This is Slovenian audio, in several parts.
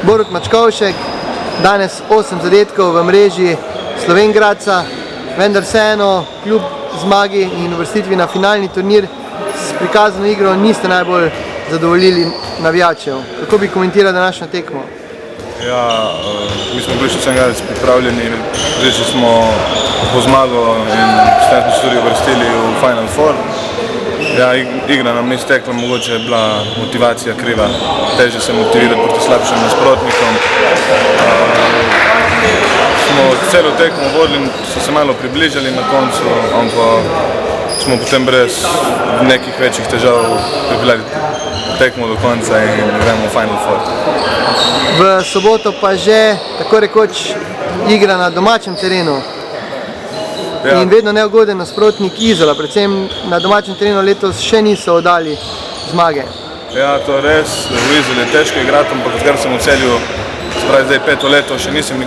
Borut Mačkovšek, danes 8 zadetkov v mreži Slovenj Gradca, vendar vseeno kljub zmagi in uvrstitvi na finalni turnir s prikazano igro niste najbolj zadovoljili navijačev. Kako bi komentiral današnjo tekmo? Ja, mi smo bili še Slovenj Gradec pripravljeni, že smo po zmago in s tem smo se tudi uvrstili v Final Four. Ja, igra nam ni stekla, mogoče je bila motivacija kriva, težje se motivirati proti slabšim nasprotnikom. Smo celo tekmo vodili, so se malo približali na koncu, ampak smo potem brez nekih večjih težav pripeljali tekmo do konca in gremo v Final Four. V soboto pa že tako rekoč igra na domačem terenu. Ja. In vedno neugoden nasprotnik Izola, predvsem na domačem terenu letos še niso oddali zmage. Ja, to je res, v Izoli je težko igrati, ampak odkar sem v Celju, se pravi zdaj 5 leto, še nisem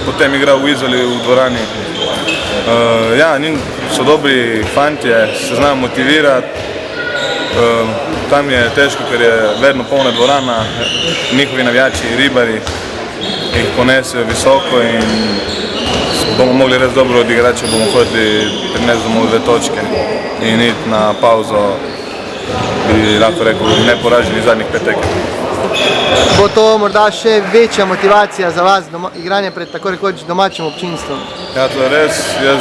potem igral v Izoli v dvorani. Ja, so dobri fantje, se znajo motivirati, tam je težko, ker je vedno polna dvorana, njihovi navijači, ribari jih ponesejo visoko in bomo mogli res dobro odigrati, če bomo hoteli prinesti domov 2 točke in iti na pauzo, bi lahko rekel, neporaženi zadnjih 5 tekem. Bo to morda še večja motivacija za vas, igranje pred tako rekoč domačim občinstvom? Ja, to je res, jaz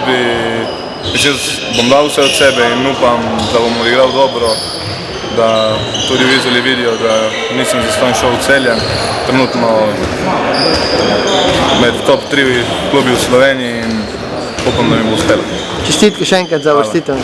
bom dal vse od sebe in upam, da bom odigral dobro, da tudi v Izoli vidijo, da nisem zastonj šel v Celje, trenutno med top 3 klubi v Sloveniji in upam, da mi bo uspelo. Čestitke še enkrat za uvrstitev.